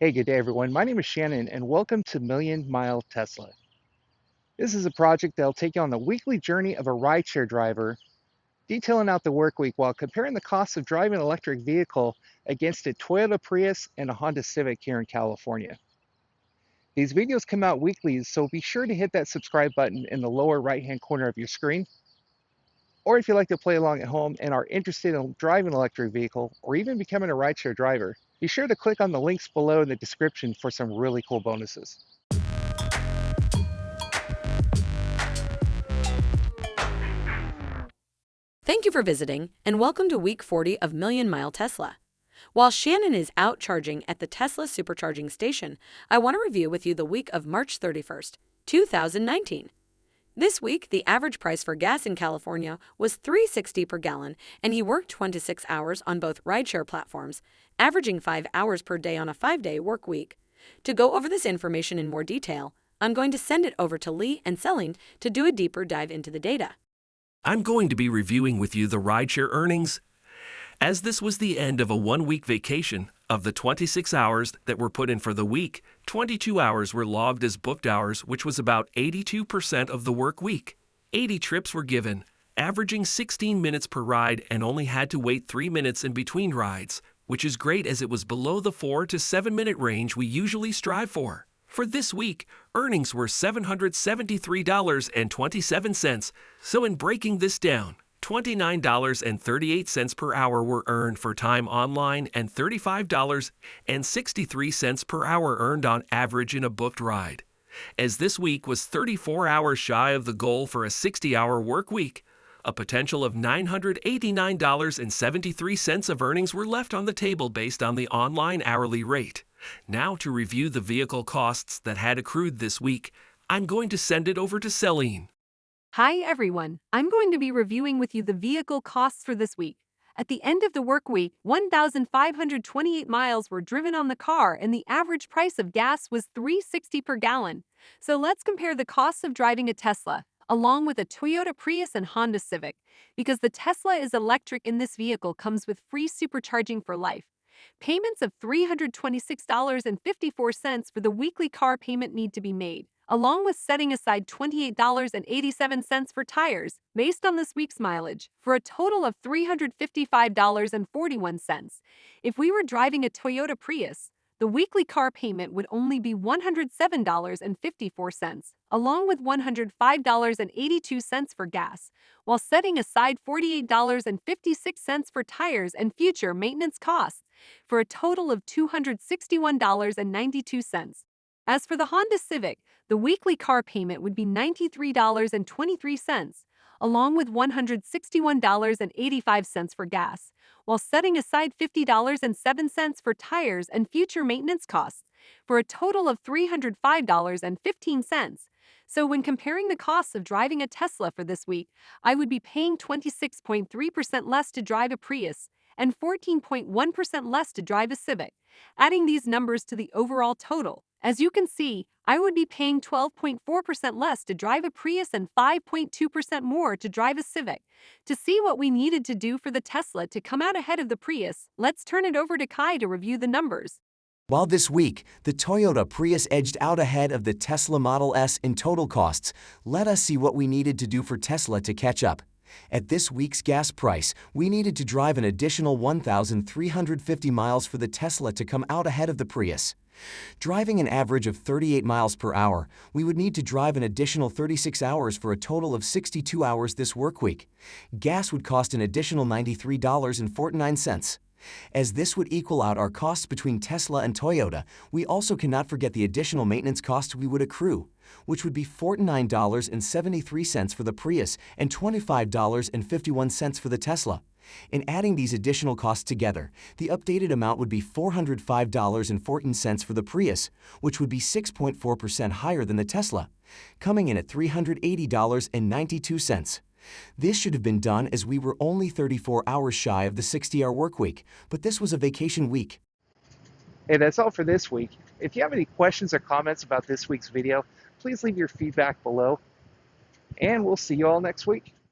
Hey, good day, everyone. My name is Shannon, and welcome to Million Mile Tesla. This is a project that'll take you on the weekly journey of a rideshare driver, detailing out the work week while comparing the costs of driving an electric vehicle against a Toyota Prius and a Honda Civic here in California. These videos come out weekly, so be sure to hit that subscribe button in the lower right-hand corner of your screen. Or if you like to play along at home and are interested in driving an electric vehicle or even becoming a rideshare driver, be sure to click on the links below in the description for some really cool bonuses. Thank you for visiting, and welcome to week 40 of Million Mile Tesla. While Shannon is out charging at the Tesla supercharging station, I want to review with you the week of March 31st, 2019. This week, the average price for gas in California was $3.60 per gallon, and he worked 26 hours on both rideshare platforms, averaging 5 hours per day on a 5-day work week. To go over this information in more detail, I'm going to send it over to Lee and Celine to do a deeper dive into the data. I'm going to be reviewing with you the rideshare earnings. As this was the end of a one-week vacation, of the 26 hours that were put in for the week, 22 hours were logged as booked hours, which was about 82% of the work week. 80 trips were given, averaging 16 minutes per ride, and only had to wait 3 minutes in between rides, which is great as it was below the 4 to 7 minute range we usually strive for. For this week, earnings were $773.27, so in breaking this down, $29.38 per hour were earned for time online and $35.63 per hour earned on average in a booked ride. As this week was 34 hours shy of the goal for a 60-hour work week, a potential of $989.73 of earnings were left on the table based on the online hourly rate. Now to review the vehicle costs that had accrued this week, I'm going to send it over to Celine. Hi everyone, I'm going to be reviewing with you the vehicle costs for this week. At the end of the work week, 1,528 miles were driven on the car and the average price of gas was $3.60 per gallon. So let's compare the costs of driving a Tesla, along with a Toyota Prius and Honda Civic. Because the Tesla is electric and this vehicle comes with free supercharging for life. Payments of $326.54 for the weekly car payment need to be made, along with setting aside $28.87 for tires, based on this week's mileage, for a total of $355.41. If we were driving a Toyota Prius, the weekly car payment would only be $107.54, along with $105.82 for gas, while setting aside $48.56 for tires and future maintenance costs, for a total of $261.92. As for the Honda Civic, the weekly car payment would be $93.23, along with $161.85 for gas, while setting aside $50.07 for tires and future maintenance costs, for a total of $305.15. So when comparing the costs of driving a Tesla for this week, I would be paying 26.3% less to drive a Prius and 14.1% less to drive a Civic. Adding these numbers to the overall total, as you can see, I would be paying 12.4% less to drive a Prius and 5.2% more to drive a Civic. To see what we needed to do for the Tesla to come out ahead of the Prius, let's turn it over to Kai to review the numbers. While this week, the Toyota Prius edged out ahead of the Tesla Model S in total costs, let us see what we needed to do for Tesla to catch up. At this week's gas price, we needed to drive an additional 1,350 miles for the Tesla to come out ahead of the Prius. Driving an average of 38 miles per hour, we would need to drive an additional 36 hours for a total of 62 hours this work week. Gas would cost an additional $93.49. As this would equal out our costs between Tesla and Toyota, we also cannot forget the additional maintenance costs we would accrue, which would be $49.73 for the Prius and $25.51 for the Tesla. In adding these additional costs together, the updated amount would be $405.14 for the Prius, which would be 6.4% higher than the Tesla, coming in at $380.92. This should have been done as we were only 34 hours shy of the 60-hour work week, but this was a vacation week. Hey, that's all for this week. If you have any questions or comments about this week's video, please leave your feedback below, and we'll see you all next week.